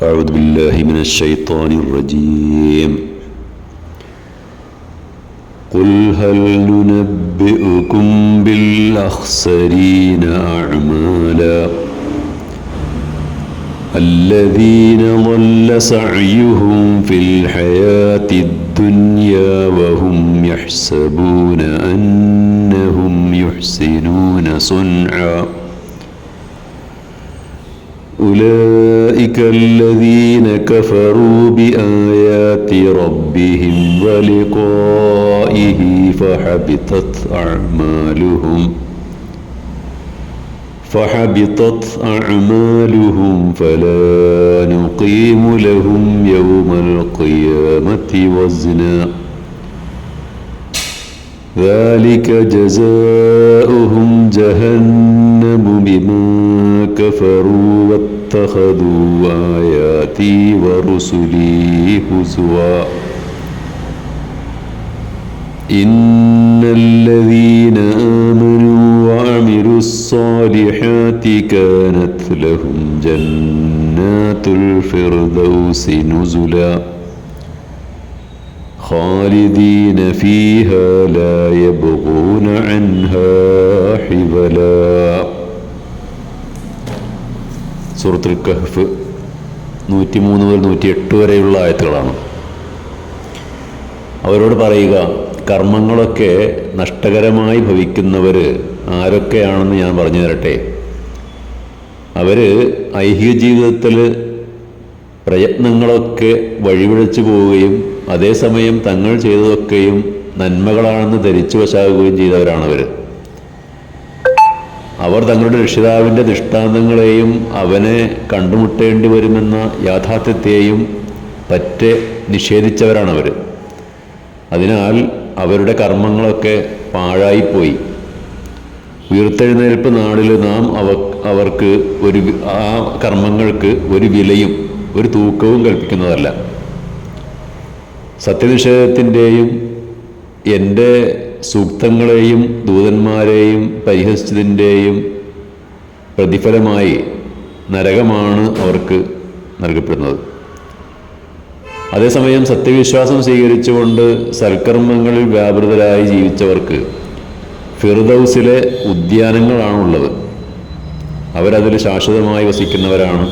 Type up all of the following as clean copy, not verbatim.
أعوذ بالله من الشيطان الرجيم قل هل ننبئكم بالأخسرين أعمالا الذين ضل سعيهم في الحياة الدنيا وهم يحسبون أنهم يحسنون صنعا أولئك الذين كفروا بآيات ربهم ولقائه فحبطت أعمالهم فلا نقيم لهم يوم القيامة وزنا ذلك جزاؤهم جهنم بما كفروا واتخذوا آياتي ورسلي هزوا إن الذين آمنوا وعملوا الصالحات كانت لهم جنات الفردوس نزلا خالدين فيها لا يبغون عنها حولا. സൂറത്തുൽ കഹ്ഫ് 103 മുതൽ 108 വരെയുള്ള ആയത്തുകളാണ്. അവരോട് പറയുക, കർമ്മങ്ങളൊക്കെ നഷ്ടകരമായി ഭവിക്കുന്നവർ ആരൊക്കെയാണെന്ന് ഞാൻ പറഞ്ഞു തരട്ടെ. അവർ ഐഹിക ജീവിതത്തിൽ പ്രയത്നങ്ങളൊക്കെ വഴിപിഴച്ചു പോവുകയും അതേസമയം തങ്ങൾ ചെയ്തതൊക്കെയും നന്മകളാണെന്ന് ധരിച്ചു വശാകുകയും ചെയ്തവരാണവർ. അവർ തങ്ങളുടെ രക്ഷിതാവിൻ്റെ ദൃഷ്ടാന്തങ്ങളെയും അവനെ കണ്ടുമുട്ടേണ്ടി വരുമെന്ന യാഥാർത്ഥ്യത്തെയും പറ്റെ നിഷേധിച്ചവരാണവർ. അതിനാൽ അവരുടെ കർമ്മങ്ങളൊക്കെ പാഴായിപ്പോയി. ഉയർത്തെഴുന്നേൽപ്പ് നാളിൽ നാം അവർക്ക് ആ കർമ്മങ്ങൾക്ക് ഒരു വിലയും ഒരു തൂക്കവും കൽപ്പിക്കുന്നതല്ല. സത്യനിഷേധത്തിൻ്റെയും എൻ്റെ സൂക്തങ്ങളെയും ദൂതന്മാരെയും പരിഹസിച്ചതിൻ്റെയും പ്രതിഫലമായി നരകമാണ് അവർക്ക് നൽകപ്പെടുന്നത്. അതേസമയം സത്യവിശ്വാസം സ്വീകരിച്ചുകൊണ്ട് സൽക്കർമ്മങ്ങളിൽ വ്യാപൃതരായി ജീവിച്ചവർക്ക് ഫിർദൗസിലെ ഉദ്യാനങ്ങളാണുള്ളത്. അവരതിൽ ശാശ്വതമായി വസിക്കുന്നവരാണ്.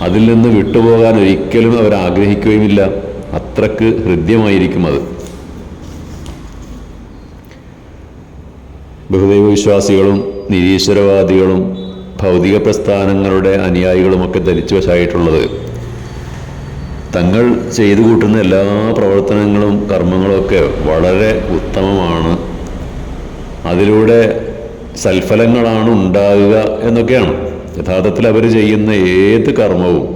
അതിൽ നിന്ന് വിട്ടുപോകാൻ ഒരിക്കലും അവർ ആഗ്രഹിക്കുകയുമില്ല. അത്രക്ക് ഹൃദ്യമായിരിക്കും അത്. ബഹുദൈവ വിശ്വാസികളും നിരീശ്വരവാദികളും ഭൗതിക പ്രസ്ഥാനങ്ങളുടെ അനുയായികളുമൊക്കെ ധരിച്ചു വശായിട്ടുള്ളത് തങ്ങൾ ചെയ്തു കൂട്ടുന്ന എല്ലാ പ്രവർത്തനങ്ങളും കർമ്മങ്ങളുമൊക്കെ വളരെ ഉത്തമമാണ്, അതിലൂടെ സൽഫലങ്ങളാണ് ഉണ്ടാകുക എന്നൊക്കെയാണ്. യഥാർത്ഥത്തിൽ അവർ ചെയ്യുന്ന ഏത് കർമ്മവും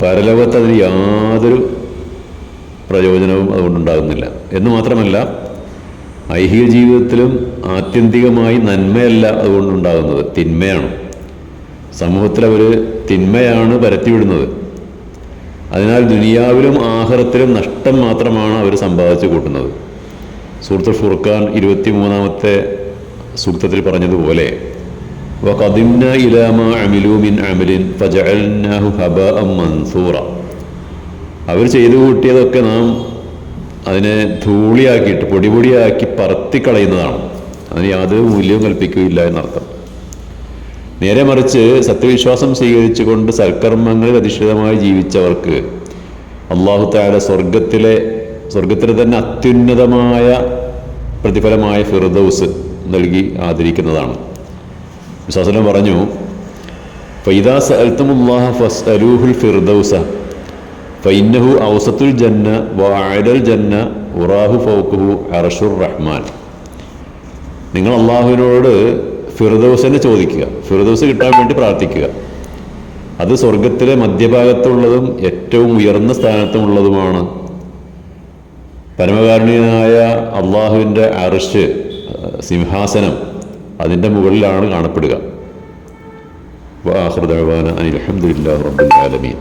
പരലോകത്ത് അതിന് യാതൊരു പ്രയോജനവും അതുകൊണ്ടുണ്ടാകുന്നില്ല എന്ന് മാത്രമല്ല, ഐഹിക ജീവിതത്തിലും ആത്യന്തികമായി നന്മയല്ല അതുകൊണ്ടുണ്ടാകുന്നത്, തിന്മയാണ്. സമൂഹത്തിൽ അവർ തിന്മയാണ് പരത്തിവിടുന്നത്. അതിനാൽ ദുനിയാവിലും ആഖിറത്തിലും നഷ്ടം മാത്രമാണ് അവർ സമ്പാദിച്ചു കൂട്ടുന്നത്. സൂറത്തുൽ ഫുർഖാൻ 23-ാമത്തെ സൂക്തത്തിൽ പറഞ്ഞതുപോലെ വഖദിംനാ ഇലാ മാ അമിലൂ മിൻ അമലിൻ ഫജഅൽനാഹു ഹബാഅൻ മൻസൂറ. അവർ ചെയ്തു കൂട്ടിയതൊക്കെ നാം അതിനെ ധൂളിയാക്കിയിട്ട് പൊടിപൊടിയാക്കി പറത്തിക്കളയുന്നതാണ്. അതിന് യാതൊരു മൂല്യവും കൽപ്പിക്കുകയില്ല എന്നർത്ഥം. നേരെ മറിച്ച് സത്യവിശ്വാസം സ്വീകരിച്ചുകൊണ്ട് സൽക്കർമ്മങ്ങളിൽ അധിഷ്ഠിതമായി ജീവിച്ചവർക്ക് അല്ലാഹു തആല സ്വർഗത്തിലെ തന്നെ അത്യുന്നതമായ പ്രതിഫലമായ ഫിർദൗസ് നൽകി ആദരിക്കുന്നതാണ്. വിശ്വാസം പറഞ്ഞു, ഫൈദാ സഅൽതുമുല്ലാഹ ഫസ്അലൂഹുൽ ഫിർദൗസ ഫഇന്നഹു ഔസത്തുൽ ജന്ന വഅഅലൽ ജന്ന ഉറാഹു ഫൗഖഹു അർശുർ റഹ്മാൻ. നിങ്ങൾ അള്ളാഹുവിനോട് ഫിർദൗസിനെ ചോദിക്കുക, ഫിർദൗസ് കിട്ടാൻ വേണ്ടി പ്രാർത്ഥിക്കുക. അത് സ്വർഗത്തിലെ മധ്യഭാഗത്തുള്ളതും ഏറ്റവും ഉയർന്ന സ്ഥാനത്തുമുള്ളതുമാണ്. പരമകാരുണ്യനായ അള്ളാഹുവിൻ്റെ അർശ്, സിംഹാസനം, അതിൻ്റെ മുകളിലാണ് കാണപ്പെടുക. വആഖിറു ദഅവാനാ അനിൽ ഹംദുലില്ലാഹി റബ്ബിൽ ആലമീൻ.